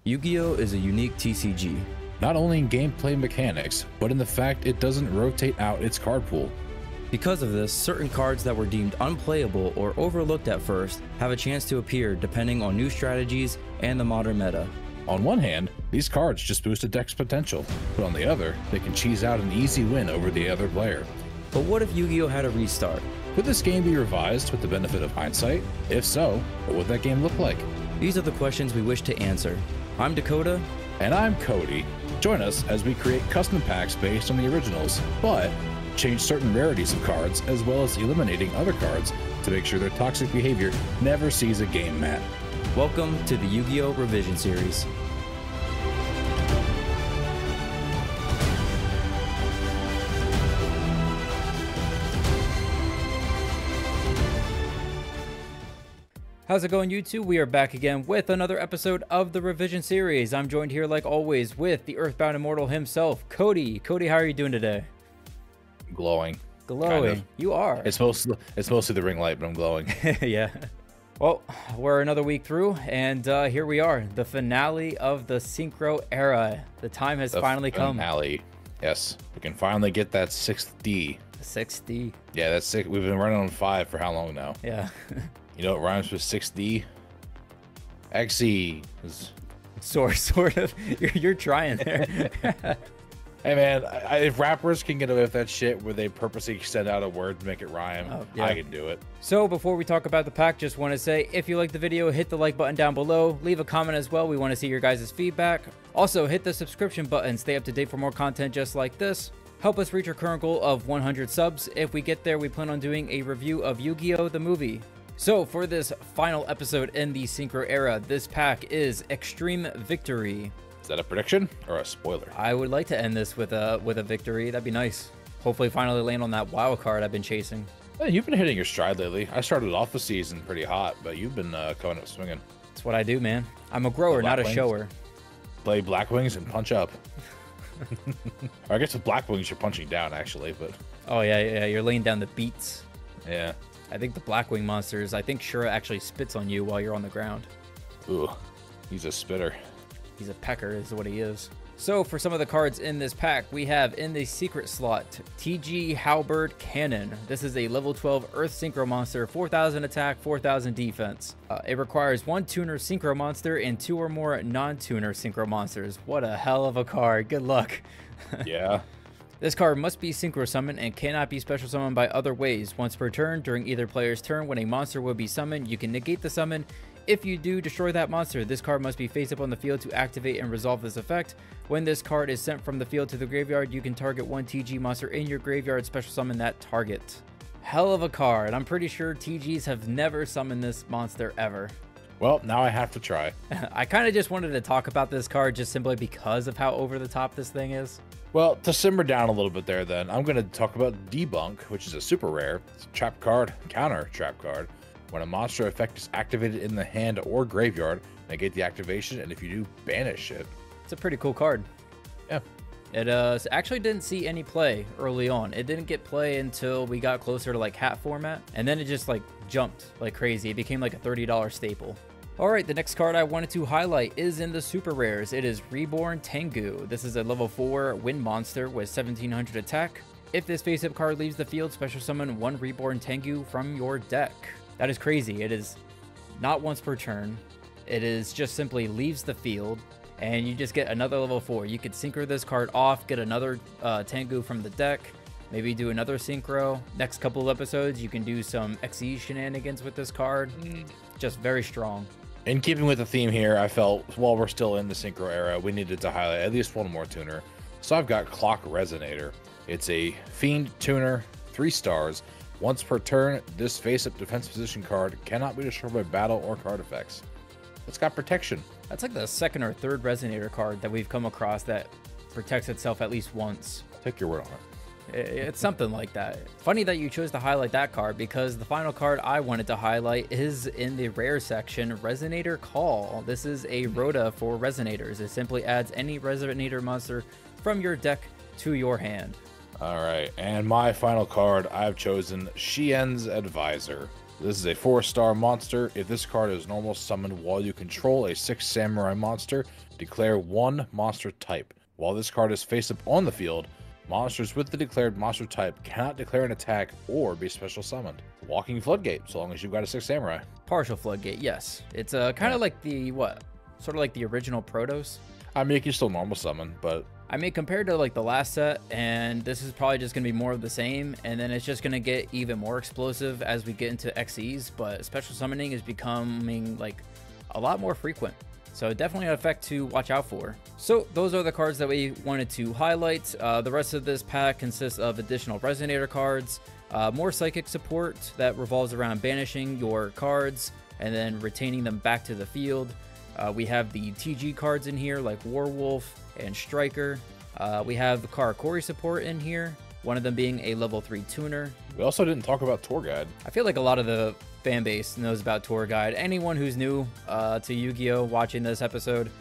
YuGiOh is a unique TCG. Not only in gameplay mechanics, but in the fact it doesn't rotate out its card pool. Because of this, certain cards that were deemed unplayable or overlooked at first have a chance to appear depending on new strategies and the modern meta. On one hand, these cards just boost a deck's potential, but on the other, they can cheese out an easy win over the other player. But what if YuGiOh had a restart? Could this game be revised with the benefit of hindsight? If so, what would that game look like? These are the questions we wish to answer. I'm Dakota. And I'm Cody. Join us as we create custom packs based on the originals, but change certain rarities of cards as well as eliminating other cards to make sure their toxic behavior never sees a game mat. Welcome to the YuGiOh Revision Series. How's it going, YouTube? We are back again with another episode of the Revision Series. I'm joined here, like always, with the Earthbound Immortal himself, Cody. Cody, how are you doing today? Glowing. Glowing. Kind of. You are. It's mostly the ring light, but I'm glowing. Yeah. Well, we're another week through, and here we are, the finale of the Synchro era. The time has finally come. Finale. Yes, we can finally get that 6th D. 6D. Yeah, that's 6. We've been running on 5 for how long now? Yeah. You know what rhymes with 6D? XE. Sort of. You're trying there. Hey man, if rappers can get away with that shit where they purposely extend out a word to make it rhyme, yeah. I can do it. So before we talk about the pack, just want to say, if you like the video, hit the like button down below. Leave a comment as well. We want to see your guys' feedback. Also, hit the subscription button. Stay up to date for more content just like this. Help us reach our current goal of 100 subs. If we get there, we plan on doing a review of YuGiOh the movie. So for this final episode in the Synchro era, this pack is Extreme Victory. Is that a prediction or a spoiler? I would like to end this with a victory. That'd be nice. Hopefully finally land on that wild card I've been chasing. Hey, you've been hitting your stride lately. I started off the season pretty hot, but you've been coming up swinging. That's what I do, man. I'm a grower, not a shower. Play Black Wings and punch up. Or I guess with Black Wings you're punching down actually, but... Oh yeah, you're laying down the beats. Yeah. I think the Blackwing monsters, I think Shura actually spits on you while you're on the ground. Ooh, he's a spitter. He's a pecker is what he is. So for some of the cards in this pack, we have in the secret slot, TG Halberd Cannon. This is a level 12 Earth Synchro monster, 4,000 attack, 4,000 defense. It requires 1 tuner Synchro monster and 2 or more non-tuner Synchro monsters. What a hell of a card. Good luck. Yeah. This card must be Synchro Summoned and cannot be Special Summoned by other ways. Once per turn, during either player's turn, when a monster will be summoned, you can negate the summon. If you do, destroy that monster. This card must be face up on the field to activate and resolve this effect. When this card is sent from the field to the graveyard, you can target 1 TG monster in your graveyard, Special Summon that target. Hell of a card. I'm pretty sure TGs have never summoned this monster ever. Well, now I have to try. I kind of just wanted to talk about this card just simply because of how over the top this thing is. Well, to simmer down a little bit there then, I'm going to talk about Debunk, which is a super rare. It's a trap card, counter trap card. When a monster effect is activated in the hand or graveyard, negate the activation, and if you do, banish it. It's a pretty cool card. Yeah. It actually didn't see any play early on. It didn't get play until we got closer to like hat format, and then it just like jumped like crazy. It became like a $30 staple. Alright, the next card I wanted to highlight is in the super rares. It is Reborn Tengu. This is a level 4 wind monster with 1700 attack. If this face-up card leaves the field, special summon 1 Reborn Tengu from your deck. That is crazy. It is not once per turn. It is just simply leaves the field, and you just get another level 4. You could synchro this card off, get another Tengu from the deck, maybe do another synchro. Next couple of episodes, you can do some XE shenanigans with this card. Just very strong. In keeping with the theme here, I felt while we're still in the Synchro era, we needed to highlight at least 1 more tuner. So I've got Clock Resonator. It's a Fiend tuner, 3 stars. Once per turn, this face-up defense position card cannot be destroyed by battle or card effects. It's got protection. That's like the 2nd or 3rd Resonator card that we've come across that protects itself at least once. Take your word on it. It's something like that. Funny that you chose to highlight that card, because the final card I wanted to highlight is in the rare section, Resonator Call. This is a Rhoda for Resonators. It simply adds any Resonator monster from your deck to your hand. All right, and my final card, I've chosen Shien's Advisor. This is a 4-star monster. If this card is normal summoned while you control a 6 samurai monster, declare 1 monster type. While this card is face up on the field, monsters with the declared monster type cannot declare an attack or be special summoned. Walking Floodgate, so long as you've got a 6 samurai. Partial Floodgate, yes. It's kind of like the, what? Sort of like the original Protos. I mean, you can still normal summon, but... I mean, compared to like the last set, and this is probably just going to be more of the same, and then it's just going to get even more explosive as we get into XEs, but special summoning is becoming like a lot more frequent. So definitely an effect to watch out for. So those are the cards that we wanted to highlight. The rest of this pack consists of additional Resonator cards, more Psychic support that revolves around banishing your cards and then retaining them back to the field. We have the TG cards in here like Warwolf and Striker. We have the Karakuri support in here, one of them being a level 3 tuner. We also didn't talk about Tour Guide. I feel like a lot of the fan base knows about Tour Guide. Anyone who's new to Yu-Gi-Oh! Watching this episode,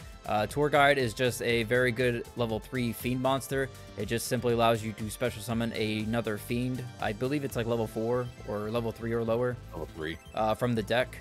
Tour Guide is just a very good level 3 Fiend monster. It just simply allows you to special summon another Fiend. I believe it's like level 4 or level 3 or lower. Level 3. From the deck.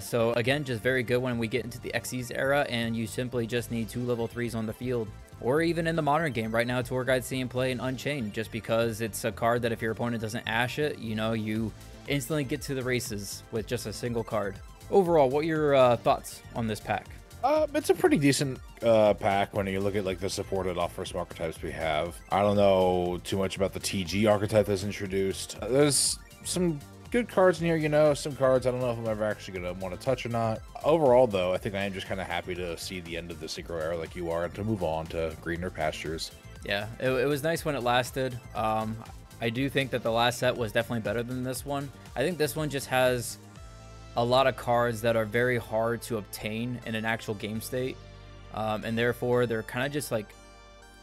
So again, just very good when we get into the XEs era and you simply just need 2 level 3s on the field. Or even in the modern game. Right now, Tour Guide's seeing play in Unchained just because it's a card that if your opponent doesn't ash it, you know, you instantly get to the races with just a single card. Overall, what are your thoughts on this pack? It's a pretty decent pack when you look at like the supported off-first archetypes we have. I don't know too much about the TG archetype that's introduced. There's some good cards in here, you know, some cards I don't know if I'm ever actually going to want to touch or not. Overall, though, I think I am just kind of happy to see the end of the Synchro era like you are and to move on to greener pastures. Yeah, it was nice when it lasted. I do think that the last set was definitely better than this one. I think this one just has a lot of cards that are very hard to obtain in an actual game state, and therefore they're kind of just like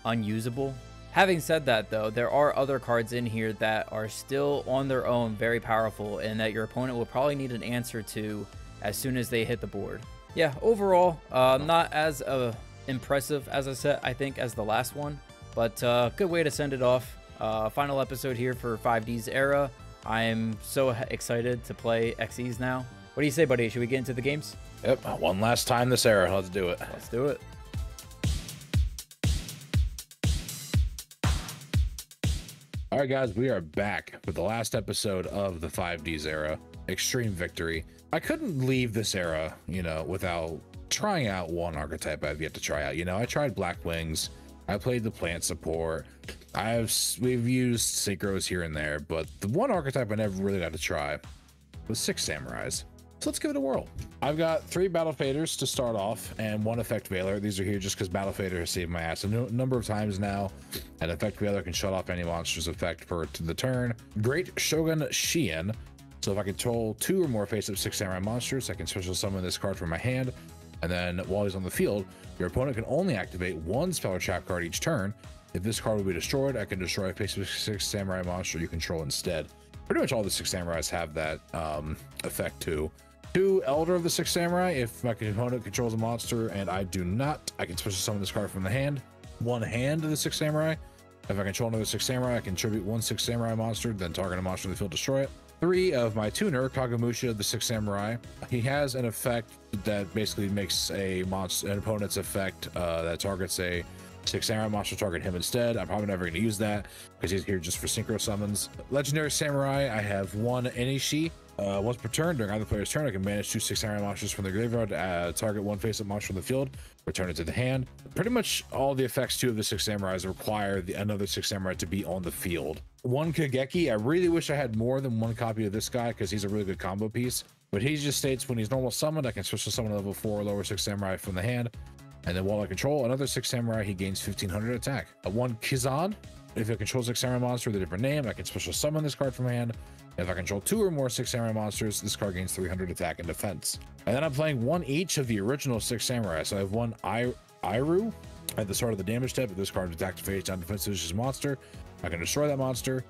unusable. Having said that, though, there are other cards in here that are still on their own very powerful and that your opponent will probably need an answer to as soon as they hit the board. Yeah, overall, not as impressive as a set, I think, as the last one, but good way to send it off. Final episode here for 5D's era. I am so excited to play XEs now. What do you say, buddy? Should we get into the games? Yep, one last time this era. Let's do it. Let's do it. All right, guys, we are back with the last episode of the 5Ds era, Extreme Victory. I couldn't leave this era, you know, without trying out one archetype I've yet to try out. You know, I tried Black Wings. I played the plant support. We've used synchros here and there, but the one archetype I never really got to try was 6 Samurais. So let's give it a whirl. I've got 3 Battle Faders to start off and 1 Effect Veiler. These are here just because Battle Fader has saved my ass a number of times now. An Effect Veiler can shut off any monster's effect per the turn. Great Shogun Shien. So if I control 2 or more face-up 6 Samurai monsters, I can special summon this card from my hand. And then while he's on the field, your opponent can only activate 1 spell or trap card each turn. If this card will be destroyed, I can destroy a face-up 6 Samurai monster you control instead. Pretty much all the 6 Samurais have that effect too. 2 Elder of the 6 Samurai. If my opponent controls a monster and I do not, I can special summon this card from the hand. 1 Hand of the 6 Samurai. If I control another 6 Samurai, I can tribute 1 6 Samurai monster, then target a monster in the field, destroy it. 3 of my tuner, Kagamusha of the 6 Samurai. He has an effect that basically makes an opponent's effect that targets a 6 Samurai monster, target him instead. I'm probably never going to use that because he's here just for synchro summons. Legendary Samurai, I have 1 Enishi. Once per turn, during either player's turn, I can manage 2 6 Samurai monsters from the graveyard, target 1 face-up monster from the field, return it to the hand. Pretty much all the effects too of the 6 Samurais require another 6 Samurai to be on the field. 1 Kageki, I really wish I had more than 1 copy of this guy because he's a really good combo piece. But he just states when he's normal summoned, I can special summon a level 4 or lower 6 Samurai from the hand. And then while I control another 6 Samurai, he gains 1500 attack. 1 Kizan, if it controls 6 Samurai monster with a different name, I can special summon this card from hand. If I control 2 or more 6 Samurai monsters, this card gains 300 attack and defense. And then I'm playing 1 each of the original 6 Samurai. So I have 1 Iru at the start of the damage step. If this card is activated on defensive vicious monster, I can destroy that monster.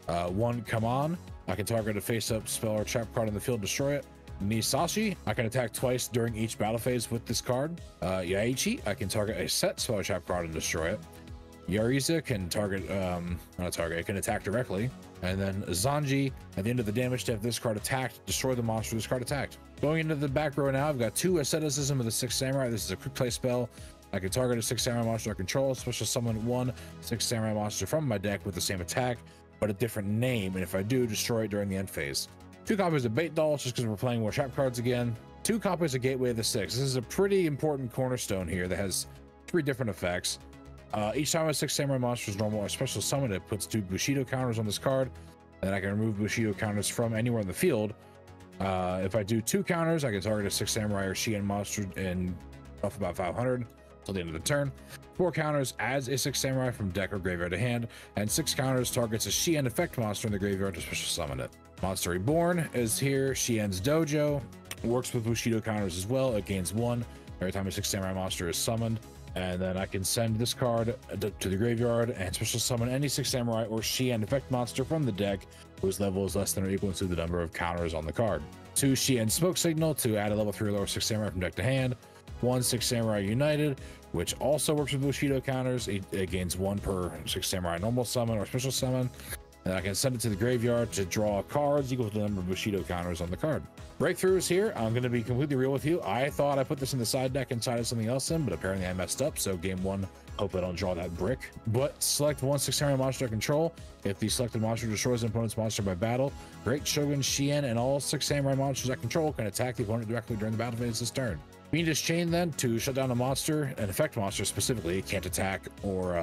1 Kaman, I can target a face-up spell or trap card on the field, destroy it. Nisashi, I can attack twice during each battle phase with this card. Yaichi, I can target a set spell or trap card and destroy it. Yariza can target, not target, it can attack directly. And then Zanji, at the end of the damage step, this card attacked, destroy the monster this card attacked. Going into the back row now, I've got 2 Asceticism of the 6 Samurai. This is a quick play spell. I can target a 6 Samurai monster I control, special summon 1 6 Samurai monster from my deck with the same attack, but a different name. And if I do, destroy it during the end phase. 2 copies of Bait Doll, just because we're playing more trap cards again. 2 copies of Gateway of the 6. This is a pretty important cornerstone here that has 3 different effects. Each time a 6 Samurai monster is normal or special summon, it puts 2 Bushido counters on this card. And I can remove Bushido counters from anywhere in the field. If I do 2 counters, I can target a 6 Samurai or Shien monster and buff about 500 till the end of the turn. 4 counters adds a 6 Samurai from deck or graveyard to hand, and 6 counters targets a Shien effect monster in the graveyard to special summon it. Monster Reborn is here. Shien's Dojo works with Bushido counters as well. It gains 1 every time a 6 Samurai monster is summoned. And then I can send this card to the graveyard and special summon any 6 Samurai or Shien effect monster from the deck whose level is less than or equal to the number of counters on the card. 2 Shien Smoke Signal to add a level 3 or lower 6 Samurai from deck to hand. 1 6 Samurai United, which also works with Bushido counters. It gains 1 per 6 Samurai normal summon or special summon. And I can send it to the graveyard to draw cards equal to the number of Bushido counters on the card. Breakthroughs here. I'm going to be completely real with you. I thought I put this in the side deck inside of something else in, but apparently I messed up. So game 1, hope I don't draw that brick. But select 1 6 Samurai monster I control. If the selected monster destroys an opponent's monster by battle, Great Shogun Shien and all 6 Samurai monsters I control can attack the opponent directly during the battle phase this turn. Fiendish Chain then to shut down a monster, an effect monster specifically, can't attack or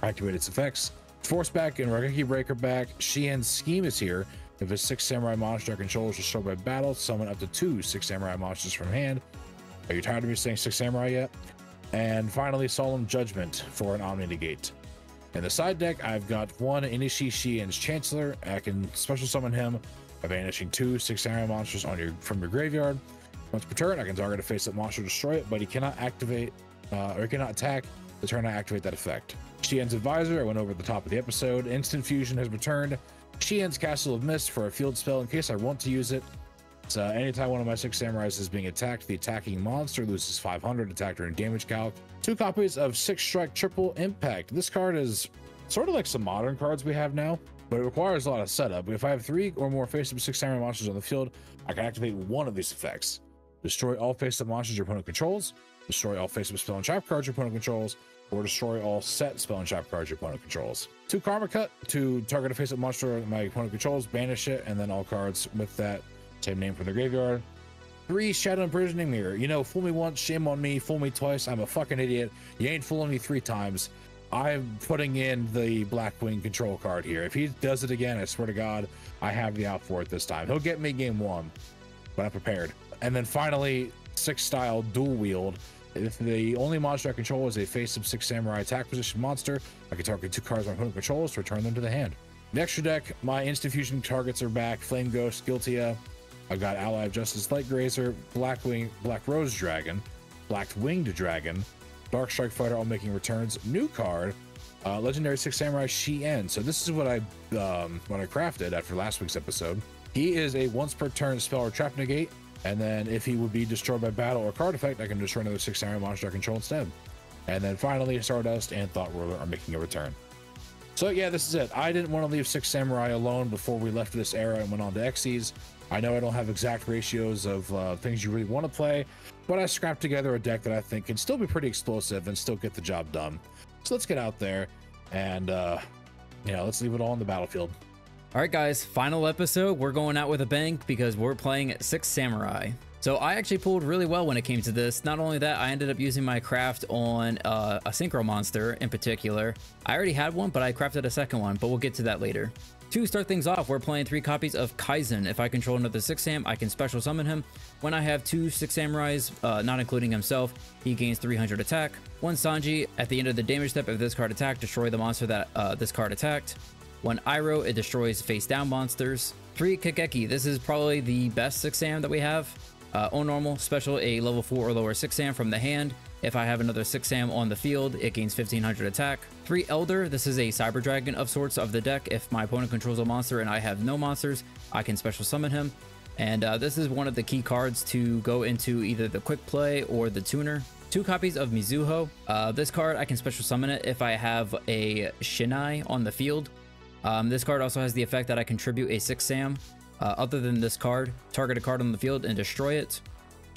activate its effects. Force back and Rageki Breaker back. Shien's Scheme is here. If a 6 Samurai monster I control is destroyed by battle, summon up to 2 6 Samurai monsters from hand. Are you tired of me saying 6 Samurai yet? And finally, Solemn Judgment for an Omni Negate. In the side deck, I've got 1 Inishi Shien's Chancellor. I can special summon him by banishing 2 6 Samurai monsters from your graveyard. Once per turn, I can target a face-up monster, destroy it, but he cannot activate or he cannot attack the turn I activate that effect. Shien's Advisor, I went over at the top of the episode. Instant Fusion has returned. Shien's Castle of Mist for a field spell in case I want to use it. So anytime one of my 6 Samurais is being attacked, the attacking monster loses 500 attack during damage calc. 2 copies of 6 Strike Triple Impact. This card is sort of like some modern cards we have now, but it requires a lot of setup. If I have 3 or more face-up 6 Samurai monsters on the field, I can activate one of these effects. Destroy all face-up monsters your opponent controls, destroy all face-up spell and trap cards your opponent controls, or destroy all set spell and trap cards your opponent controls. 2 Karma Cut to target a face-up monster my opponent controls, banish it, and then all cards with that same name from the graveyard. 3 Shadow Imprisoning Mirror. You know, fool me once, shame on me, fool me twice, I'm a fucking idiot. You ain't fooling me 3 times. I'm putting in the Blackwing control card here. If he does it again, I swear to God, I have the out for it this time. He'll get me game 1, but I'm prepared. And then finally, 6 Style Dual Wield. If the only monster I control is a face-up 6 Samurai attack position monster, I can target 2 cards my opponent controls to return them to the hand. The extra deck, my Instant Fusion targets are back. Flame Ghost, Guiltia. I've got Ally of Justice, Light Grazer, Black Rose Dragon, Black Winged Dragon, Dark Strike Fighter, all making returns. New card, Legendary 6 Samurai Shien. So this is what I crafted after last week's episode. He is a once per turn spell or trap negate. And then if he would be destroyed by battle or card effect, I can destroy another 6 Samurai monster I control instead. And then finally, Stardust and Thought Ruler are making a return. So yeah, this is it. I didn't want to leave 6 Samurai alone before we left this era and went on to Xyz. I know I don't have exact ratios of things you really want to play, but I scrapped together a deck that I think can still be pretty explosive and still get the job done. So let's get out there and, let's leave it all on the battlefield. All right, guys, final episode. We're going out with a bang because we're playing 6 Samurai. So I actually pulled really well when it came to this. Not only that, I ended up using my craft on a synchro monster in particular. I already had one, but I crafted a second one, but we'll get to that later. To start things off, we're playing 3 copies of Kaizen. If I control another 6 Sam, I can special summon him. When I have 2 6 Samurais, not including himself, he gains 300 attack. 1 Sanji, at the end of the damage step of this card attack, destroy the monster that this card attacked. 1 Iroh, it destroys face down monsters. 3 Kageki, this is probably the best 6 Sam that we have. On normal, special a level 4 or lower 6 Sam from the hand. If I have another 6 Sam on the field, it gains 1500 attack. 3 Elder, this is a Cyber Dragon of sorts of the deck. If my opponent controls a monster and I have no monsters, I can special summon him. And this is one of the key cards to go into either the quick play or the tuner. 2 copies of Mizuho. This card, I can special summon it if I have a Shinai on the field. This card also has the effect that I contribute a 6 Sam. Other than this card, target a card on the field and destroy it.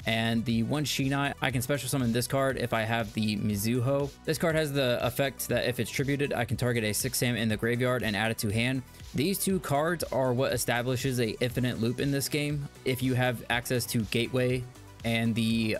And the 1 Shinai, I can special summon this card if I have the Mizuho. This card has the effect that if it's tributed, I can target a 6 Sam in the graveyard and add it to hand. These 2 cards are what establishes a infinite loop in this game if you have access to Gateway and the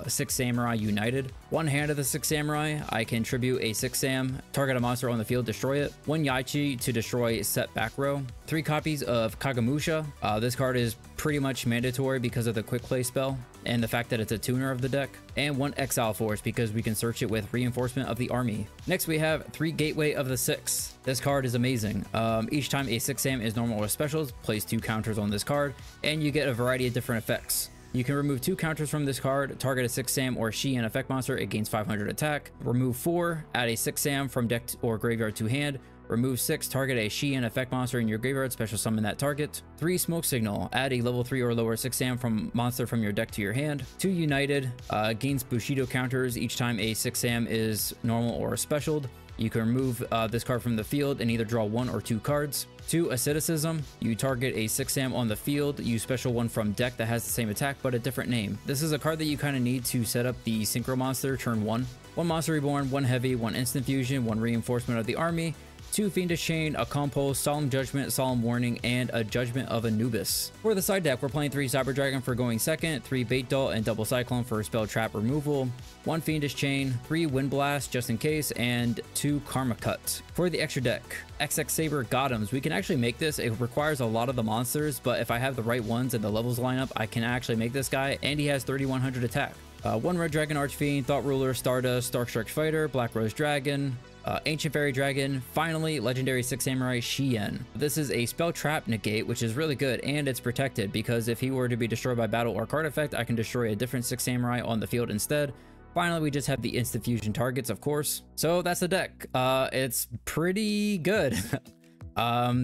6 Samurai United. 1 hand of the 6 Samurai, I can tribute a 6 Sam, target a monster on the field, destroy it. 1 Yaichi to destroy set back row. 3 copies of Kagamusha. This card is pretty much mandatory because of the quick play spell and the fact that it's a tuner of the deck. And 1 Exile Force because we can search it with reinforcement of the army. Next we have 3 Gateway of the 6. This card is amazing. Each time a 6 Sam is normal or specials, place 2 counters on this card and you get a variety of different effects. You can remove 2 counters from this card, target a 6 Sam or Shi and effect monster, it gains 500 attack. Remove 4, add a 6 Sam from deck or graveyard to hand. Remove 6, target a Shi and effect monster in your graveyard, special summon that target. 3 Smoke Signal, add a level 3 or lower 6 Sam from monster from your deck to your hand. 2 United, gains Bushido counters each time a 6 Sam is normal or specialed. You can remove this card from the field and either draw 1 or 2 cards. 2 Asceticism, you target a 6 Sam on the field, you special 1 from deck that has the same attack but a different name. This is a card that you kind of need to set up the Synchro Monster turn 1. 1 Monster Reborn, 1 Heavy, 1 Instant Fusion, 1 Reinforcement of the Army, 2 Fiendish Chain, a Compulse, Solemn Judgment, Solemn Warning, and a Judgment of Anubis. For the side deck, we're playing 3 Cyber Dragon for going second, 3 Bait Doll and Double Cyclone for spell trap removal, 1 Fiendish Chain, 3 Wind Blast just in case, and 2 Karma Cut. For the extra deck, XX Saber Gotems. We can actually make this. It requires a lot of the monsters, but if I have the right ones and the levels line up, I can actually make this guy, and he has 3100 attack. 1 Red Dragon Archfiend, Thought Ruler, Stardust, Darkstrike Fighter, Black Rose Dragon, Ancient Fairy Dragon, finally Legendary 6 Samurai Shien. This is a spell trap negate, which is really good, and it's protected because if he were to be destroyed by battle or card effect, I can destroy a different 6 Samurai on the field instead. Finally, we just have the instant fusion targets, of course. So that's the deck. It's pretty good.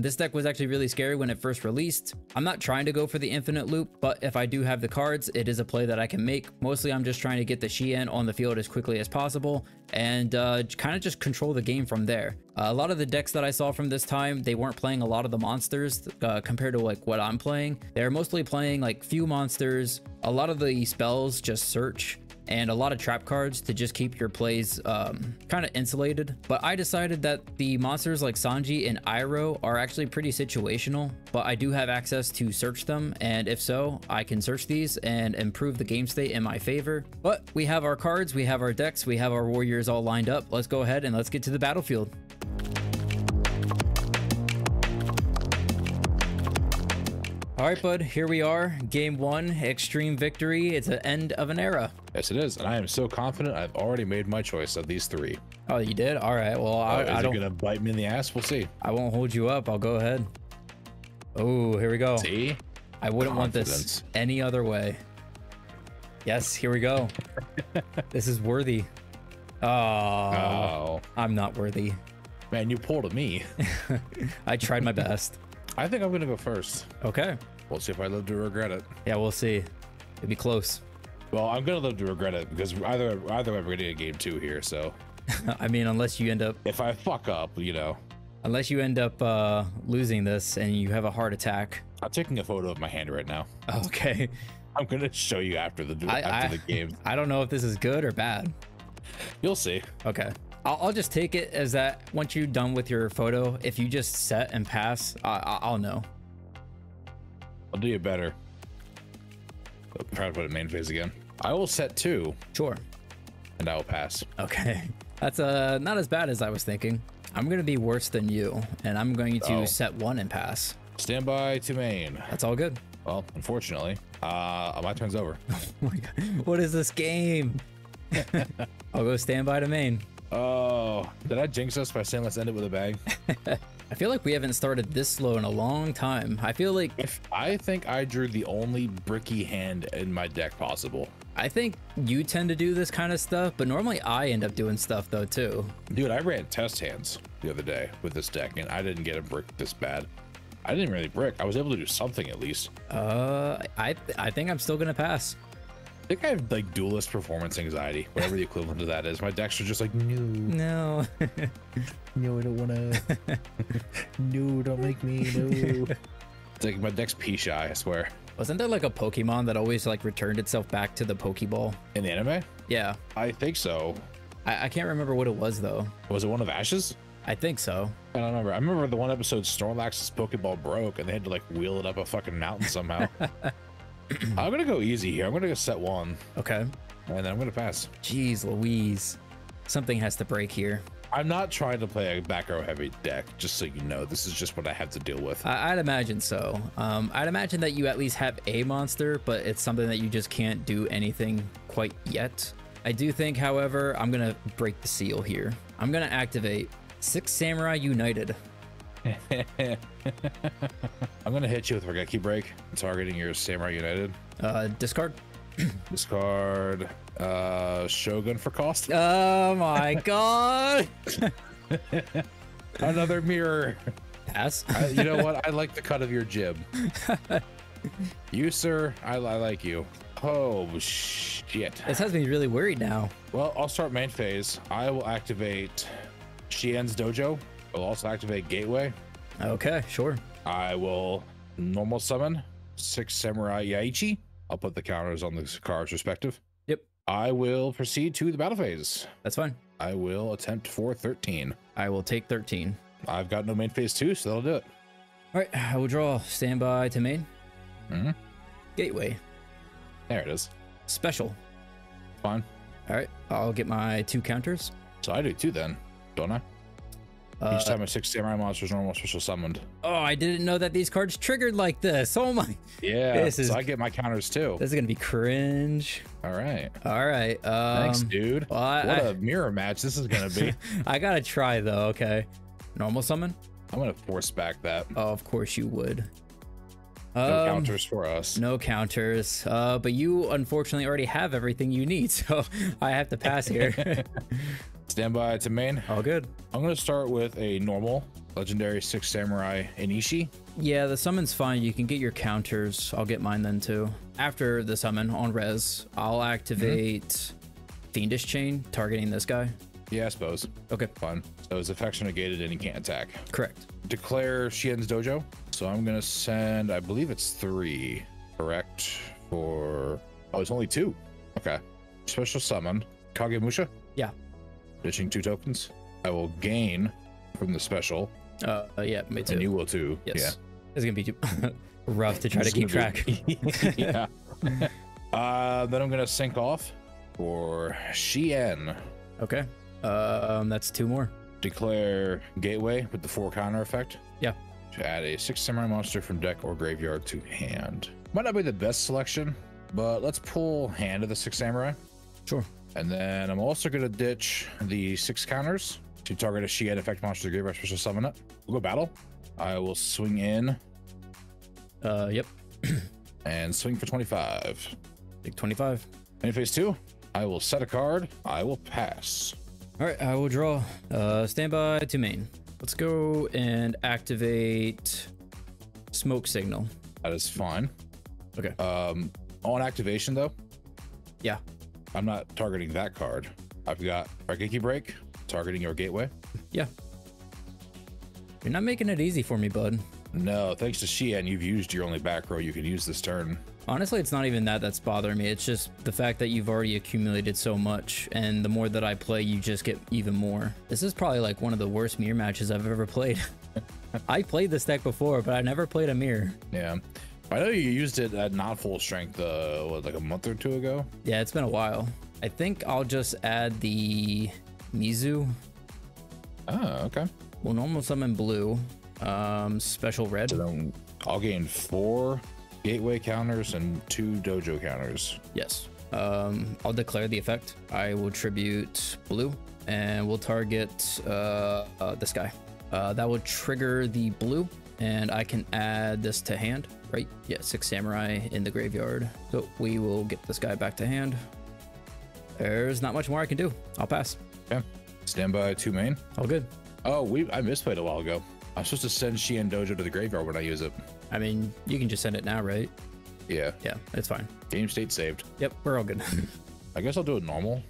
This deck was actually really scary when it first released. I'm not trying to go for the infinite loop, but if I do have the cards, it is a play that I can make. Mostly I'm just trying to get the Shien on the field as quickly as possible and kind of just control the game from there. A lot of the decks that I saw from this time, they weren't playing a lot of the monsters compared to like what I'm playing. They're mostly playing like few monsters, a lot of the spells just search, and a lot of trap cards to just keep your plays kind of insulated. But I decided that the monsters like Sanji and Iroh are actually pretty situational, but I do have access to search them, and if so, I can search these and improve the game state in my favor. But we have our cards, we have our decks, we have our warriors all lined up. Let's go ahead and let's get to the battlefield. All right, bud, here we are. Game 1, extreme victory. It's an end of an era. Yes, it is. And I am so confident I've already made my choice of these 3. Oh, you did? All right. Well, is it going to bite me in the ass? We'll see. I won't hold you up. I'll go ahead. Oh, here we go. See? I wouldn't want this any other way. Yes, here we go. This is worthy. Oh, I'm not worthy. Man, you pulled at me. I tried my best. I think I'm going to go first. Okay. We'll see if I live to regret it. Yeah, we'll see. It'd be close. Well, I'm going to live to regret it because either way, we're going to get game 2 here, so. I mean, unless you end up... If I fuck up, you know. Unless you end up losing this and you have a heart attack. I'm taking a photo of my hand right now. Okay. I'm going to show you after the game. I don't know if this is good or bad. You'll see. Okay. I'll just take it as that once you're done with your photo, if you just set and pass, I'll know. I'll do you better. I'll try to put it in main phase again. I will set 2. Sure. And I will pass. Okay. That's not as bad as I was thinking. I'm going to be worse than you, and I'm going to set 1 and pass. Stand by to main. That's all good. Well, unfortunately, my turn's over. Oh my God. What is this game? I'll go stand by to main. Oh, did I jinx us by saying let's end it with a bag? I feel like we haven't started this slow in a long time. I feel like I think I drew the only bricky hand in my deck possible. I think you tend to do this kind of stuff, but normally I end up doing stuff though too. Dude, I ran test hands the other day with this deck and I didn't get a brick this bad. I didn't really brick. I was able to do something at least. I think I'm still gonna pass. think I have like duelist performance anxiety, whatever the equivalent of that is. My decks are just like, no, no, I don't wanna. No, don't make me. No. It's like my deck's pea shy, I swear. Wasn't there like a Pokemon that always like returned itself back to the Pokeball? In the anime? Yeah. I think so. I can't remember what it was though. Was it one of Ash's? I think so. I don't remember. I remember the one episode Snorlax's Pokeball broke and they had to like wheel it up a fucking mountain somehow. I'm gonna go easy here. I'm gonna go set 1. Okay. And then I'm gonna pass. Jeez Louise. Something has to break here. I'm not trying to play a back row heavy deck, just so you know. This is just what I have to deal with. I'd imagine so. I'd imagine that you at least have a monster, but it's something that you just can't do anything quite yet. I do think, however, I'm gonna break the seal here. I'm gonna activate 6 Samurai United. I'm gonna hit you with Regeki Break, targeting your Samurai United. Discard. Discard Shogun for cost. Oh my god. Another mirror. Pass. You know what? I like the cut of your jib. You, sir, I like you. Oh shit. This has me really worried now. Well, I'll start main phase. I will activate Shien's Dojo. I'll also activate Gateway. Okay, sure. I will normal summon 6 Samurai Yaichi. I'll put the counters on the cards respective. Yep. I will proceed to the battle phase. That's fine. I will attempt for 13. I will take 13. I've got no main phase 2, so that'll do it. All right, I will draw. Standby to main. Gateway. There it is. Special. Fine. All right, I'll get my 2 counters. So I do 2 then, don't I? Each time a 6 Samurai monsters normal special summoned. Oh, I didn't know that these cards triggered like this. Oh my. Yeah, so I get my counters too. This is gonna be cringe. All right. All right. Thanks, dude. Well, what a mirror match this is gonna be. I gotta try though. Okay. Normal summon. I'm gonna force back that. Oh, of course you would. No counters for us. No counters. But you unfortunately already have everything you need, so I have to pass here. Stand by to main. All good. I'm going to start with a normal legendary 6 Samurai Inishi. Yeah, the summon's fine. You can get your counters. I'll get mine then too. After the summon on res, I'll activate Fiendish Chain, targeting this guy. Yeah, I suppose. Okay. Fine. So his effects are negated and he can't attack. Correct. Declare Shien's Dojo. So I'm going to send, I believe it's 3. Correct. For, oh, it's only 2. Okay. Special summon. Kagemusha. Yeah. Ditching 2 tokens. I will gain from the special. Yeah, me too. And you will too. Yes. Yeah. It's gonna be too rough to try to keep track. Yeah. Then I'm gonna sync off for Shien. Okay. That's 2 more. Declare Gateway with the 4 counter effect. Yeah. To add a 6 Samurai monster from deck or graveyard to hand. Might not be the best selection, but let's pull Hand of the 6 Samurai. Sure. And then I'm also going to ditch the 6 counters to target a Shien effect monster to graveyard special summon it. We'll go battle. I will swing in. Yep. And swing for 25. Big 25. In phase 2, I will set a card. I will pass. All right, I will draw. Standby to main. Let's go and activate Smoke Signal. That is fine. Okay. On activation though. Yeah. I'm not targeting that card. I've got Regeki Break, targeting your Gateway. Yeah. You're not making it easy for me, bud. No, thanks to Shien, you've used your only back row you can use this turn. Honestly, it's not even that's bothering me. It's just the fact that you've already accumulated so much, and the more that I play, you just get even more. This is probably like one of the worst mirror matches I've ever played. I played this deck before, but I never played a mirror. Yeah. I know you used it at not full strength, what, like a month or 2 ago? Yeah, it's been a while. I think I'll just add the Mizu. Oh, okay. We'll normal summon blue. Special red. So then I'll gain 4 Gateway counters and 2 Dojo counters. Yes. I'll declare the effect. I will tribute blue, and we'll target this guy. That will trigger the blue, and I can add this to hand, right? Yeah, 6 Samurai in the graveyard. So we will get this guy back to hand. There's not much more I can do. I'll pass. Okay. Stand by to main. All good. Oh, I misplayed a while ago. I'm supposed to send Shien Dojo to the graveyard when I use it. I mean, you can just send it now, right? Yeah. Yeah, it's fine. Game state saved. Yep, we're all good. I guess I'll do it normal.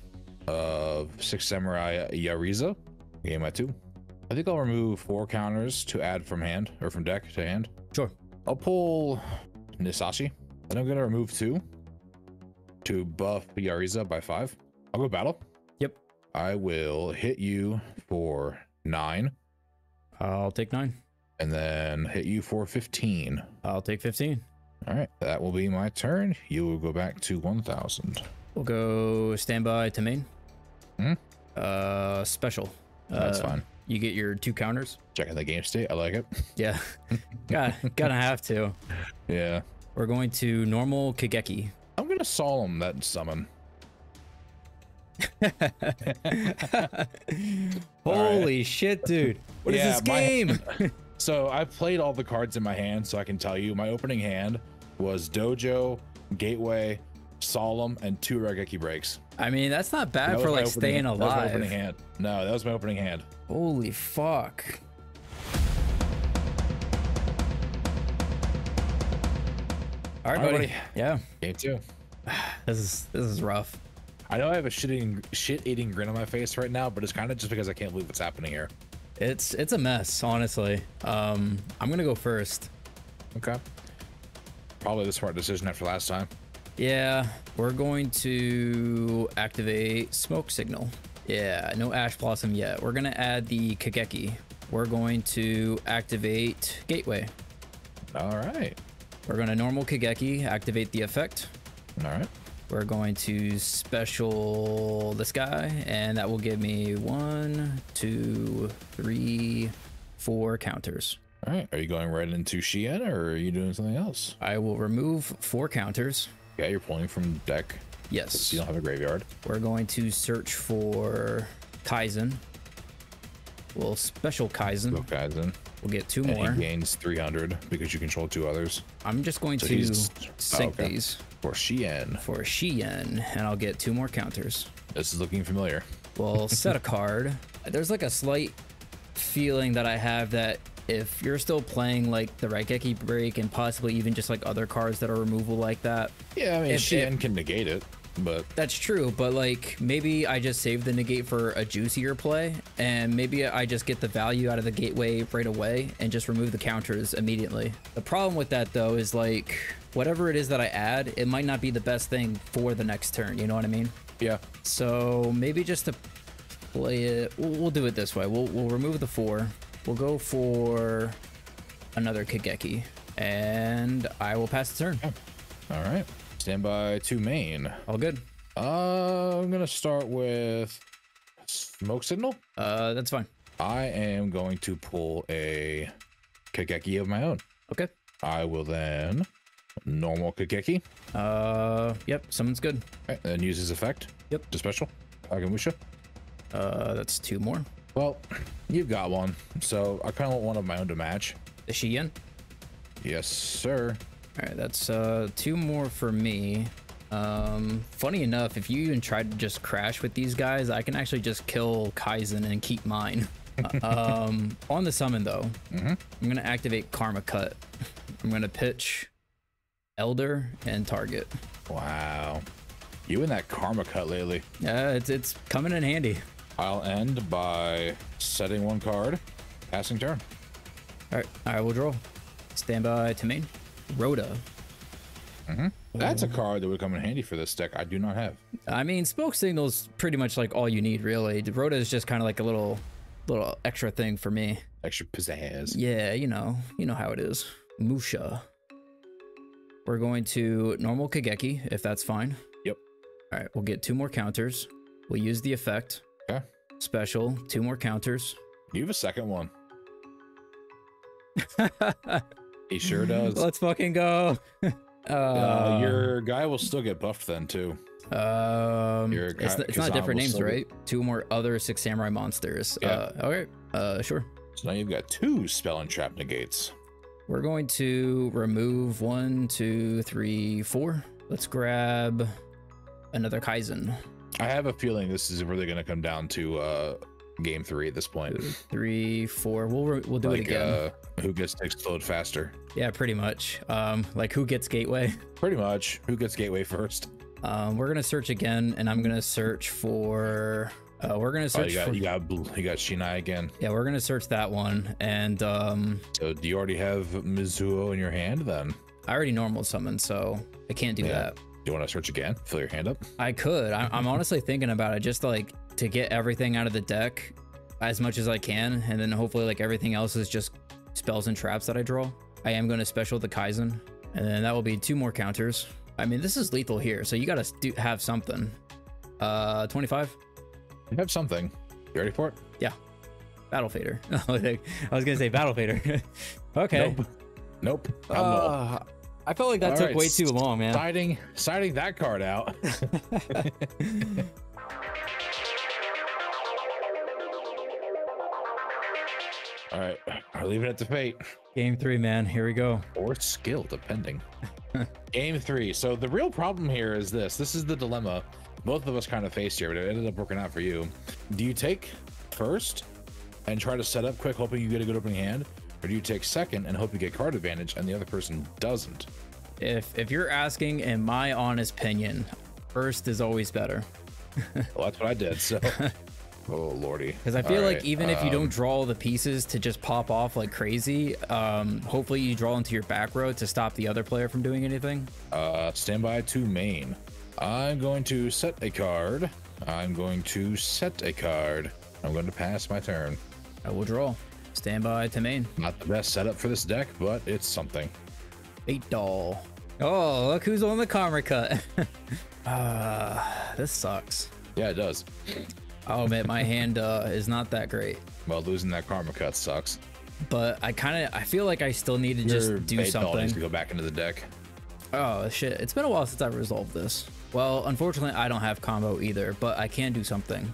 6 Samurai Yariza. Game at 2. I think I'll remove 4 counters to add from hand or from deck to hand. Sure. I'll pull Nisashi. Then I'm gonna remove 2 to buff Yariza by 5. I'll go battle. Yep. I will hit you for 9. I'll take 9. And then hit you for 15. I'll take 15. All right, that will be my turn. You will go back to 1,000. We'll go standby to main. Special. That's fine. You get your 2 counters. Checking the game state. I like it. Yeah. Gotta have to. Yeah. We're going to normal Kageki. I'm gonna solemn that summon. Holy shit, dude. What is this game? So I played all the cards in my hand, so I can tell you my opening hand was Dojo, Gateway, Solemn, and 2 Raigeki breaks. I mean, that's not bad for like staying alive. That was my opening hand. No, that was my opening hand. Holy fuck. All right, buddy. Yeah. Game 2. This is rough. I know I have a shit-eating grin on my face right now, but it's kind of just because I can't believe what's happening here. It's a mess, honestly. I'm gonna go first. Okay. Probably the smart decision after last time. Yeah, we're going to activate Smoke Signal. Yeah, no Ash Blossom yet. We're gonna add the Kageki. We're going to activate Gateway. All right. We're gonna normal Kageki, activate the effect. All right. We're going to special this guy, and that will give me 1, 2, 3, 4 counters. All right. Are you going right into Shien, or are you doing something else? I will remove 4 counters. Yeah, you're pulling from deck. Yes. You don't have a graveyard. We're going to search for Kaizen. We'll special Kaizen. Go Kaizen. We'll get 2 and more. He gains 300 because you control 2 others. I'm just going to sync these. For Shien. For Shien, and I'll get 2 more counters. This is looking familiar. We'll set a card. There's like a slight feeling that I have that if you're still playing like the Raigeki break and possibly even just like other cards that are removable like that. Yeah, I mean, Shien can negate it, but... That's true, but like maybe I just save the negate for a juicier play, and maybe I just get the value out of the gateway right away and just remove the counters immediately. The problem with that though is like whatever it is that I add, it might not be the best thing for the next turn, you know what I mean? Yeah. So maybe just to play it, we'll do it this way. We'll remove the 4. We'll go for another Kageki, and I will pass the turn. Yeah. All right. Stand by to main. All good. I'm gonna start with Smoke Signal. That's fine. I am going to pull a Kageki of my own. Okay. I will then normal Kageki. Yep, someone's good. Right, and then use his effect. Yep. To special. Agamusha. That's 2 more. Well, you've got one, so I kind of want one of my own to match. The Shien? Yes, sir. All right, that's 2 more for me. Funny enough, if you even try to just crash with these guys, I can actually just kill Kaizen and keep mine. On the summon though, I'm gonna activate Karma Cut. I'm gonna pitch Elder and target. Wow, you and that Karma Cut lately. Yeah, it's coming in handy. I'll end by setting 1 card, passing turn. All right, I will draw. Stand by to main. Rhoda. That's a card that would come in handy for this deck. I do not have. I mean, Smoke Signal's pretty much like all you need, really. Rhoda is just kind of like a little extra thing for me. Extra pizzazz. Yeah, you know how it is. Musha. We're going to normal Kageki, if that's fine. Yep. All right, we'll get 2 more counters. We'll use the effect. Okay. Special, 2 more counters. You have a second one. He sure does. Let's fucking go. Your guy will still get buffed then too. It's not different names, right? 2 more other 6 samurai monsters. Yeah. Okay. Sure. So now you've got 2 spell and trap negates. We're going to remove 1, 2, 3, 4. Let's grab another Kaizen. I have a feeling this is really going to come down to game 3 at this point. 2, 3, 4. We'll do it again. Who gets to explode faster? Yeah, pretty much. Like who gets gateway? Pretty much. Who gets gateway first? We're gonna search again, and I'm gonna search for. We're gonna search. You got Shinai again. Yeah, we're gonna search that one, and So do you already have Mizuho in your hand then? I already normal summoned, so I can't do that. Do you want to search again? Fill your hand up. I could. I'm honestly thinking about it, just like to get everything out of the deck as much as I can, and then hopefully like everything else is just spells and traps that I draw. I am going to special the Kaizen, and then that will be 2 more counters. I mean, this is lethal here, so you got to have something. 25. You have something. You ready for it? Yeah. Battle Fader. I was gonna say Battle Fader. Okay. Nope. I felt like that took way too long, man. Siding that card out. All right, I'll leave it at the fate. Game 3, man. Here we go. Or skill, depending. Game 3. So the real problem here is this. This is the dilemma both of us kind of faced here, but it ended up working out for you. Do you take first and try to set up quick, hoping you get a good opening hand? Or do you take second and hope you get card advantage and the other person doesn't? If you're asking, in my honest opinion, first is always better. Well, that's what I did, so... Oh, lordy. Because I feel like even if you don't draw all the pieces to just pop off like crazy, hopefully you draw into your back row to stop the other player from doing anything. Standby to main. I'm going to set a card. I'm going to pass my turn. I will draw. Standby to main. Not the best setup for this deck, but it's something. 8 doll. Oh, look who's on the karma cut. This sucks. Yeah, it does. Oh man, my hand is not that great. Well, losing that karma cut sucks. But I feel like I still need to just do something. Needs to go back into the deck. Oh shit, it's been a while since I resolved this. Well, unfortunately, I don't have combo either, but I can do something.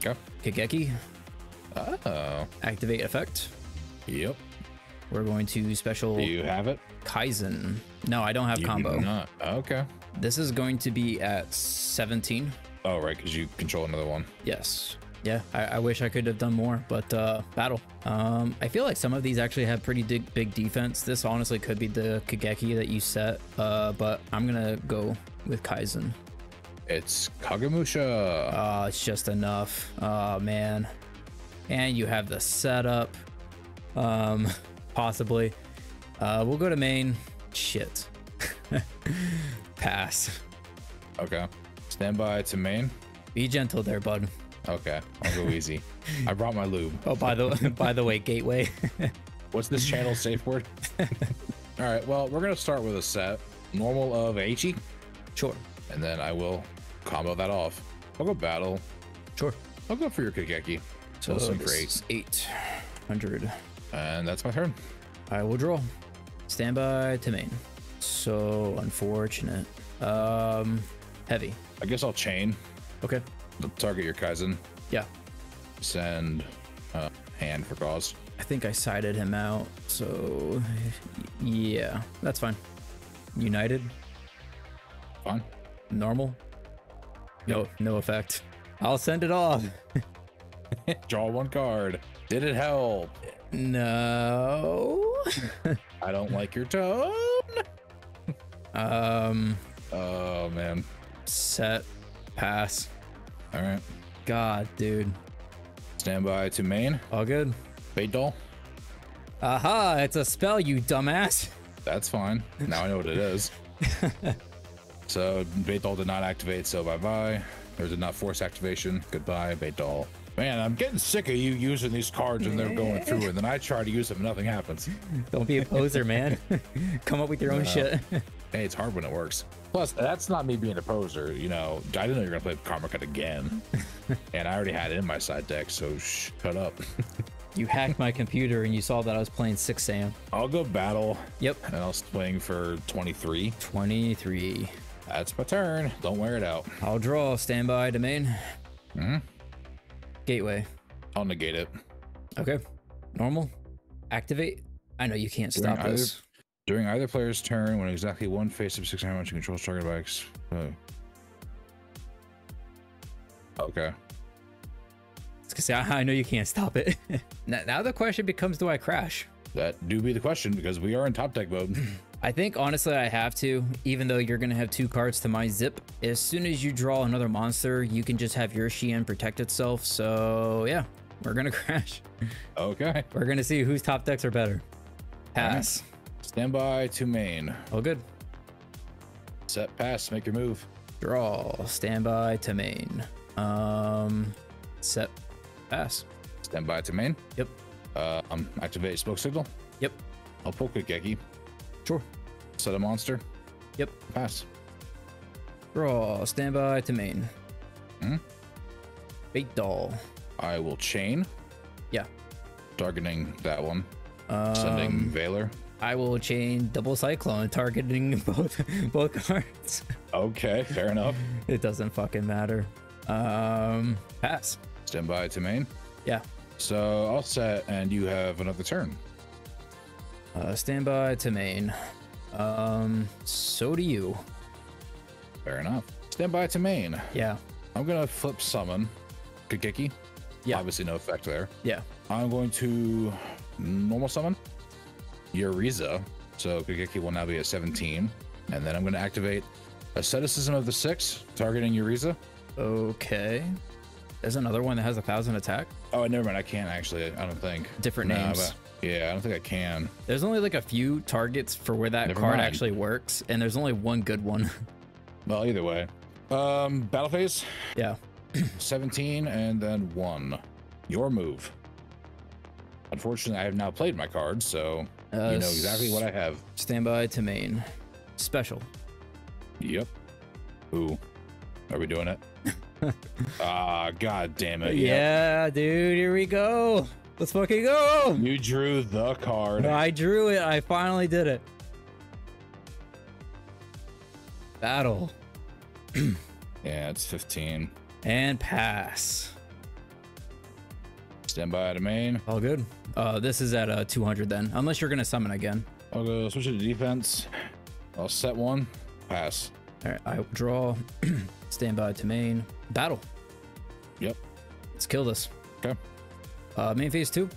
Okay. Kigeki. Oh. Activate effect. Yep. We're going to special. Do you have it? Kaizen. No, I don't have combo. Do not. Okay. This is going to be at 17. Oh, right, because you control another one. Yes. Yeah, I wish I could have done more, but battle. I feel like some of these actually have pretty big defense. This honestly could be the Kigeki that you set, but I'm gonna go with Kaizen. It's Kagemusha. It's just enough. Oh man. And you have the setup. Possibly. We'll go to main. Shit. Pass. Okay. Standby to main. Be gentle there, bud. Okay, I'll go easy. I brought my lube. Oh, by the way, gateway. What's this channel's safe word? All right, well, we're gonna start with a set normal of Aichi. Sure. And then I will combo that off. I'll go battle. Sure. I'll go for your Kigeki. So this is 800. And that's my turn. I will draw. Standby to main. So unfortunate. Heavy. I guess I'll chain. Okay. Target your Kaizen. Yeah. Send hand for cause. I think I sided him out, so yeah, that's fine. United. Fine. Normal. No effect. I'll send it off. Draw one card. Did it help? No. I don't like your tone. Oh man. Set. Pass. All right. God, dude. Standby to main. All good. Bait doll. Aha! It's a spell, you dumbass. That's fine. Now I know what it is. So bait doll did not activate, so bye-bye. Or did not force activation. Goodbye, bait doll. Man, I'm getting sick of you using these cards when they're going through, and then I try to use them, nothing happens. Don't be a poser, man. Come up with your own shit. Hey, it's hard when it works. Plus, that's not me being a poser. You know, I didn't know you were gonna play Karma Cut again, and I already had it in my side deck. So shut up. You hacked my computer and you saw that I was playing 6 Sam. I'll go battle. Yep. And I'll swing for 23. 23. That's my turn. Don't wear it out. I'll draw. Standby domain. Gateway. I'll negate it. Okay. Normal. Activate. I know you can't stop this. During either player's turn, when exactly one face of 6 damage controls target by X. Okay. Because I know you can't stop it. Now the question becomes, do I crash? That do be the question, because we are in top deck mode. I think honestly I have to, even though you're gonna have 2 cards to my zip. As soon as you draw another monster, you can just have your Xian protect itself. So yeah, we're gonna crash. Okay. We're gonna see whose top decks are better. Pass. Right. Stand by to main. Oh, good. Set, pass, make your move. Draw. Stand by to main. Set, pass. Stand by to main. Yep. Activate smoke signal. Yep. I'll pull Kigeki. Sure. Set a monster. Yep. Pass. Draw. Stand by to main. Bait doll. I will chain. Yeah. Targeting that one. Sending Valor. I will chain double cyclone, targeting both cards. Okay, fair enough. It doesn't fucking matter. Pass. Stand by to main. Yeah. So I'll set, and you have another turn. Stand by to main. So do you. Fair enough. Stand by to main. Yeah. I'm gonna flip summon Kigeki. Yeah. Obviously no effect there. Yeah. I'm going to normal summon Uriza. So Kigeki will now be at 17. And then I'm going to activate Asceticism of the 6, targeting Uriza. Okay. There's another one that has 1,000 attack. Oh, never mind. I can't actually. I don't think. Different names. Yeah, I don't think I can. There's only like a few targets for where that card actually works, and there's only one good one. Well, either way. Battle phase. Yeah. 17 and then 1. Your move. Unfortunately, I have now played my cards, so you know exactly what I have. Stand by to main. Special. Yep. Ooh. Are we doing it? God damn it. Yeah, dude, here we go. Let's fucking go. You drew the card. I drew it. I finally did it. Battle. Yeah, it's 15. And pass. Stand by to main. All good. This is at 200 then, unless you're gonna summon again. I'll go switch it to defense. I'll set 1. Pass. All right, I will draw. Stand by to main. Battle. Yep. Let's kill this. Okay. Main phase 2.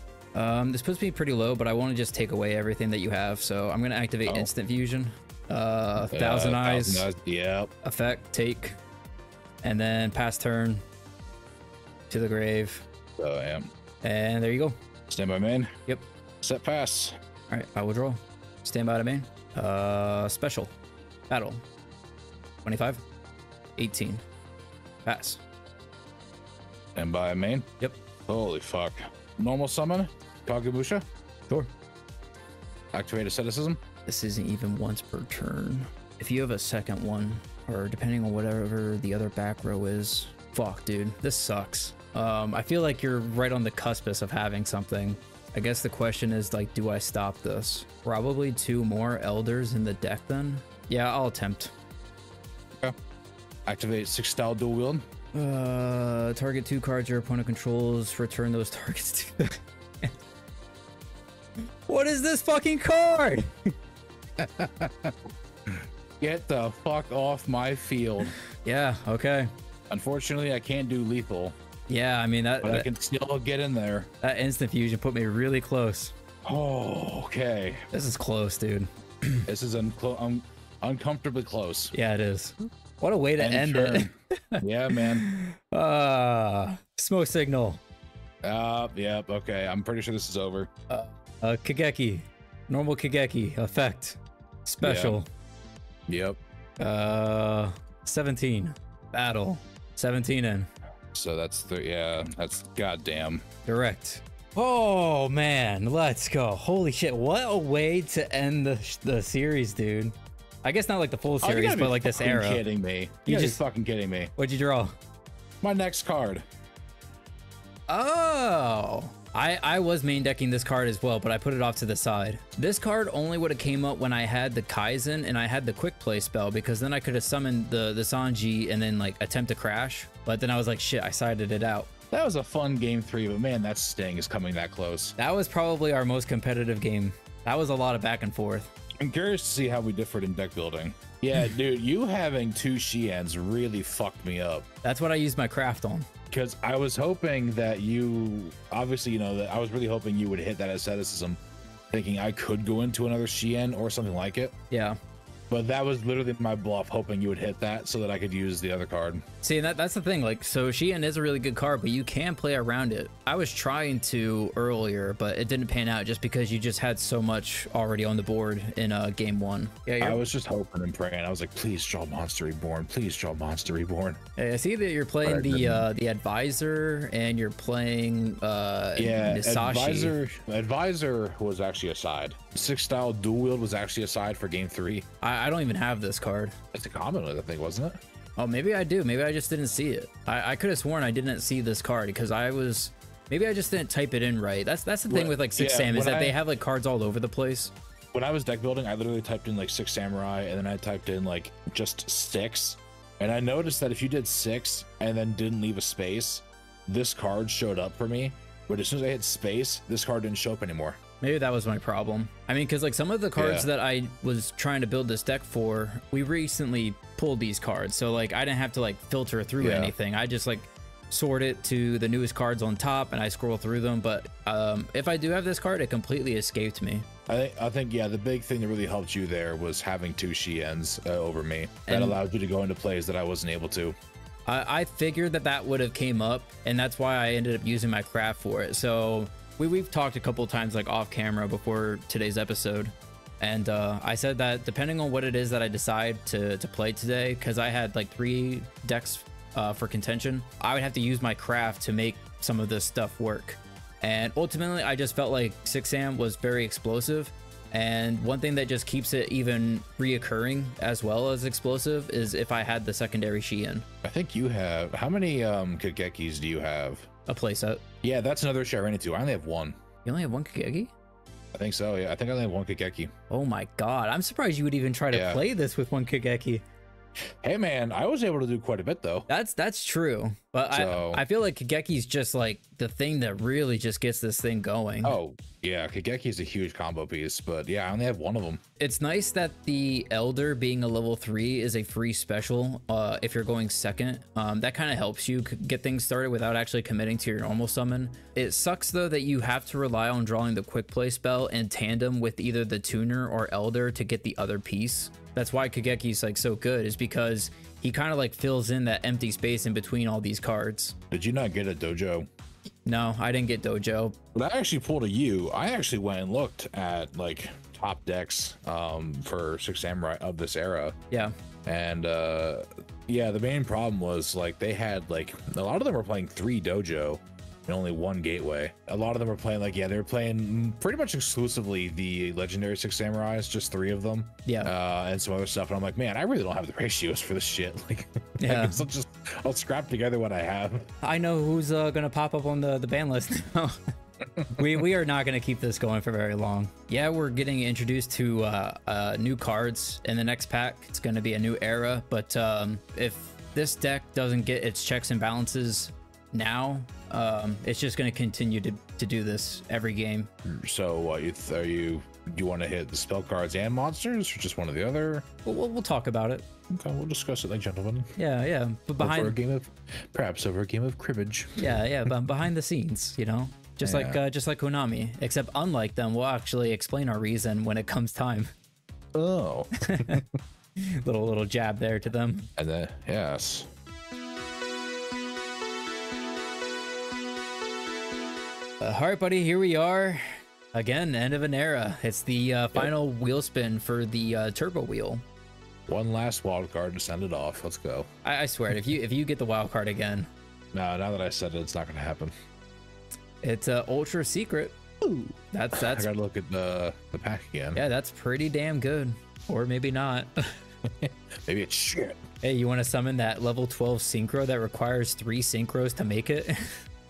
This puts me pretty low, but I want to just take away everything that you have. So I'm gonna activate instant fusion. Thousand Eyes. Yep. Effect. Take. And then pass turn. To the grave. So yeah. And there you go. Stand by main. Yep. Set pass. All right, I will draw. Stand by to main. Special. Battle. 25. 18. Pass. Stand by main. Yep. Holy fuck. Normal summon. Kagemusha. Sure. Activate asceticism. This isn't even once per turn. If you have a second one, or depending on whatever the other back row is. Fuck, dude. This sucks. I feel like you're right on the cuspice of having something. I guess the question is, like, do I stop this? Probably 2 more elders in the deck then? Yeah, I'll attempt. Okay. Activate 6-style dual wield. Target 2 cards your opponent controls. Return those targets to the... What is this fucking card? Get the fuck off my field. Yeah, okay. Unfortunately, I can't do lethal. Yeah, I mean, but I can still get in there. That instant fusion put me really close. Oh, okay. This is close, dude. This is uncomfortably close. Yeah, it is. What a way to end it. Yeah, man. Smoke signal. Yep. Okay, I'm pretty sure this is over. Kigeki. Normal Kigeki. Effect. Special. Yep. 17. Battle. 17 in. So that's that's goddamn. Direct. Oh, man. Let's go. Holy shit. What a way to end the series, dude. I guess not like the full series, but like this era. You're kidding me. You're just fucking kidding me. What'd you draw? My next card. Oh. I was main decking this card as well, but I put it off to the side. This card only would have came up when I had the Kaizen and I had the quick play spell, because then I could have summoned the Sanji and then like attempt to crash. But then I was like, shit, I sided it out. That was a fun game 3, but man, that Sting is coming that close. That was probably our most competitive game. That was a lot of back and forth. I'm curious to see how we differed in deck building. Yeah, dude, you having 2 Xians really fucked me up. That's what I used my craft on. because I was hoping that you, obviously, you know, that I was really hoping you would hit that asceticism, thinking I could go into another Shien or something like it. Yeah. But that was literally my bluff, hoping you would hit that so that I could use the other card. See, that's the thing. Like, so Shien is a really good card, but you can play around it. I was trying to earlier, but it didn't pan out just because you just had so much already on the board in game 1. Yeah, I was just hoping and praying. I was like, please draw Monster Reborn. Please draw Monster Reborn. I see that you're playing the Advisor and you're playing Nisashi. Advisor was actually a side. 6-style dual wield was actually a side for game 3. I don't even have this card. It's a common, I think, wasn't it? Oh, maybe I do. Maybe I just didn't see it. I could have sworn I didn't see this card because maybe I just didn't type it in right. That's the thing with like 6 Sam is that they have like cards all over the place. When I was deck building, I literally typed in like 6 Samurai and then I typed in like just 6. And I noticed that if you did 6 and then didn't leave a space, this card showed up for me. But as soon as I hit space, this card didn't show up anymore. Maybe that was my problem. I mean, because like some of the cards that I was trying to build this deck for, we recently pulled these cards. So like I didn't have to like filter through anything. I just like sort it to the newest cards on top and I scroll through them. But if I do have this card, it completely escaped me. I think the big thing that really helped you there was having 2 Shiens over me. That allowed you to go into plays that I wasn't able to. I figured that would have came up, and that's why I ended up using my craft for it. So we've talked a couple of times like off camera before today's episode, and I said that depending on what it is that I decide to play today, because I had like 3 decks for contention, I would have to use my craft to make some of this stuff work. And ultimately I just felt like 6 Sam was very explosive, and one thing that just keeps it even reoccurring as well as explosive is if I had the secondary Shien. I think you have, how many Kagekis do you have? A playset. Yeah, that's another issue I ran into. I only have 1. You only have 1 Kageki? I think so, yeah. I think I only have 1 Kageki. Oh my god, I'm surprised you would even try to play this with 1 Kageki. Hey man, I was able to do quite a bit though. That's true, but I feel like Kageki's just like the thing that really just gets this thing going. Oh yeah, Kageki's a huge combo piece, but yeah, I only have 1 of them. It's nice that the Elder being a level 3 is a free special if you're going second. That kind of helps you get things started without actually committing to your normal summon. It sucks though that you have to rely on drawing the quick play spell in tandem with either the Tuner or Elder to get the other piece. That's why Kageki's like so good, is because he kind of like fills in that empty space in between all these cards. Did you not get a dojo? No, I didn't get dojo. But I actually pulled a U. I actually went and looked at like top decks for 6 Samurai of this era. Yeah. And yeah, the main problem was like they had like a lot of them were playing 3 dojo and only 1 gateway. A lot of them were playing like, they were playing pretty much exclusively the legendary 6 Samurais, just 3 of them. Yeah. And some other stuff. And I'm like, man, I really don't have the ratios for this shit. Like, yeah. I'll scrap together what I have. I know who's gonna pop up on the ban list now. we are not gonna keep this going for very long. Yeah, we're getting introduced to new cards in the next pack. It's gonna be a new era, but if this deck doesn't get its checks and balances now, it's just going to continue to do this every game. So what you want to hit the spell cards and monsters, or just one or the other? We'll talk about it. Okay, we'll discuss it like gentlemen. Yeah, but behind over a game of cribbage. Yeah, but behind the scenes, you know, just like Konami, except unlike them, we'll actually explain our reason when it comes time. Oh, little jab there to them. And then yes. All right, buddy, here we are again, end of an era. It's the final wheel spin for the turbo wheel. One last wild card to send it off. Let's go. I swear it, if you get the wild card again. No, now that I said it, it's not going to happen. It's ultra secret. Ooh, that's I gotta look at the pack again. Yeah, that's pretty damn good, or maybe not. Maybe it's shit. Hey, you want to summon that level 12 synchro that requires 3 synchros to make it?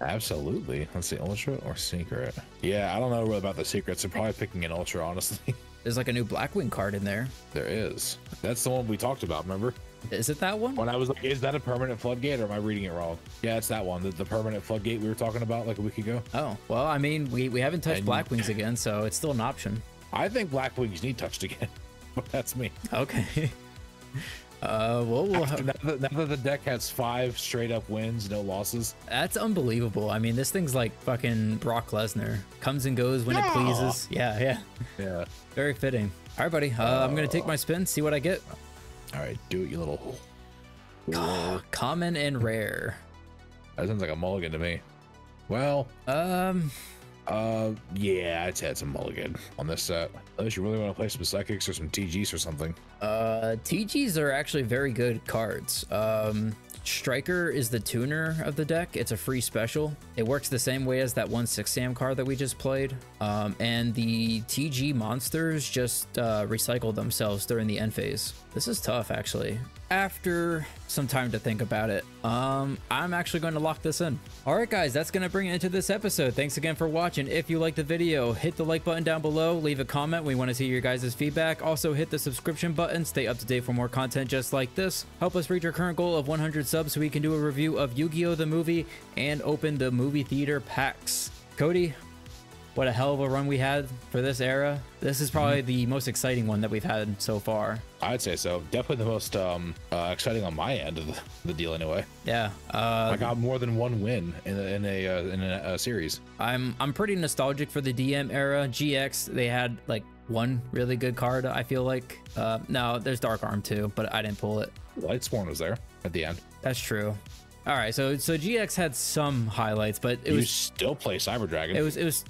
Absolutely. Let's see, ultra or secret. Yeah, I don't know really about the secrets. I'm probably picking an ultra, honestly. There's like a new Blackwing card in there. There is. That's the one we talked about, remember? Is it that one? When I was like, is that a permanent floodgate, or am I reading it wrong? Yeah, it's that one. The permanent floodgate we were talking about like a week ago. Oh, well, I mean, we haven't touched Blackwings again, so it's still an option. I think Blackwings need touched again, but that's me. Okay. Well, Now that the deck has 5 straight up wins, no losses. that's unbelievable. I mean, this thing's like fucking Brock Lesnar. Comes and goes when it pleases. Yeah. Very fitting. All right, buddy. I'm going to take my spin, see what I get. All right, do it, you little... Common and rare. That sounds like a mulligan to me. Well, yeah, I'd say it's a mulligan on this set. Unless you really want to play some psychics or some TGs or something. TGs are actually very good cards. Striker is the tuner of the deck. It's a free special. It works the same way as that 1/6 Sam card that we just played. And the TG monsters just recycle themselves during the end phase. This is tough, actually. After some time to think about it, I'm actually going to lock this in. All right, guys, that's going to bring it into this episode. Thanks again for watching. If you liked the video, hit the like button down below, leave a comment. We want to see your guys' feedback. Also, hit the subscription button. Stay up to date for more content just like this. Help us reach our current goal of 100 subs so we can do a review of Yu-Gi-Oh! The movie and open the movie theater packs. Cody, what a hell of a run we had for this era. This is probably the most exciting one that we've had so far. I'd say so. Definitely the most exciting on my end of the deal anyway. Yeah. I got more than 1 win in a series. I'm pretty nostalgic for the DM era. GX, they had like 1 really good card, I feel like. No, there's Dark Arm too, but I didn't pull it. Lightsworn was there at the end. That's true. All right, so GX had some highlights, but it was still play Cyber Dragon. It was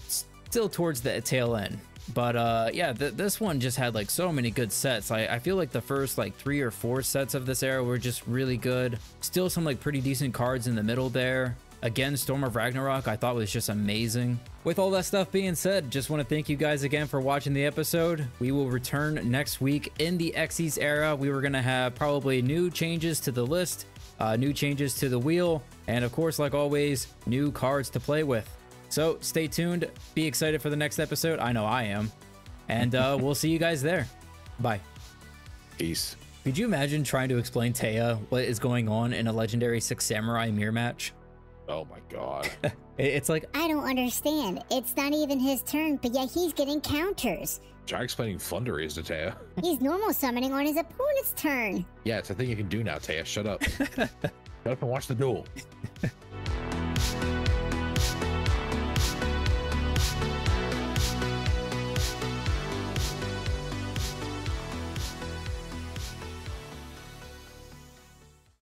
still towards the tail end. But yeah, this one just had like so many good sets. I feel like the first like 3 or 4 sets of this era were just really good. Still some like pretty decent cards in the middle there. Again, Storm of Ragnarok I thought was just amazing. With all that stuff being said, just want to thank you guys again for watching the episode. We will return next week in the Xyz era. We were going to have probably new changes to the list, new changes to the wheel, and of course, like always, new cards to play with. So stay tuned. Be excited for the next episode. I know I am. And we'll see you guys there. Bye. Peace. Could you imagine trying to explain Taya what is going on in a legendary 6 Samurai mirror match? Oh my god. It's like, I don't understand. It's not even his turn, but yet he's getting counters. Try explaining Flunderies to Taya. He's normal summoning on his opponent's turn. Yeah, it's a thing you can do now, Taya. Shut up. Shut up and watch the duel.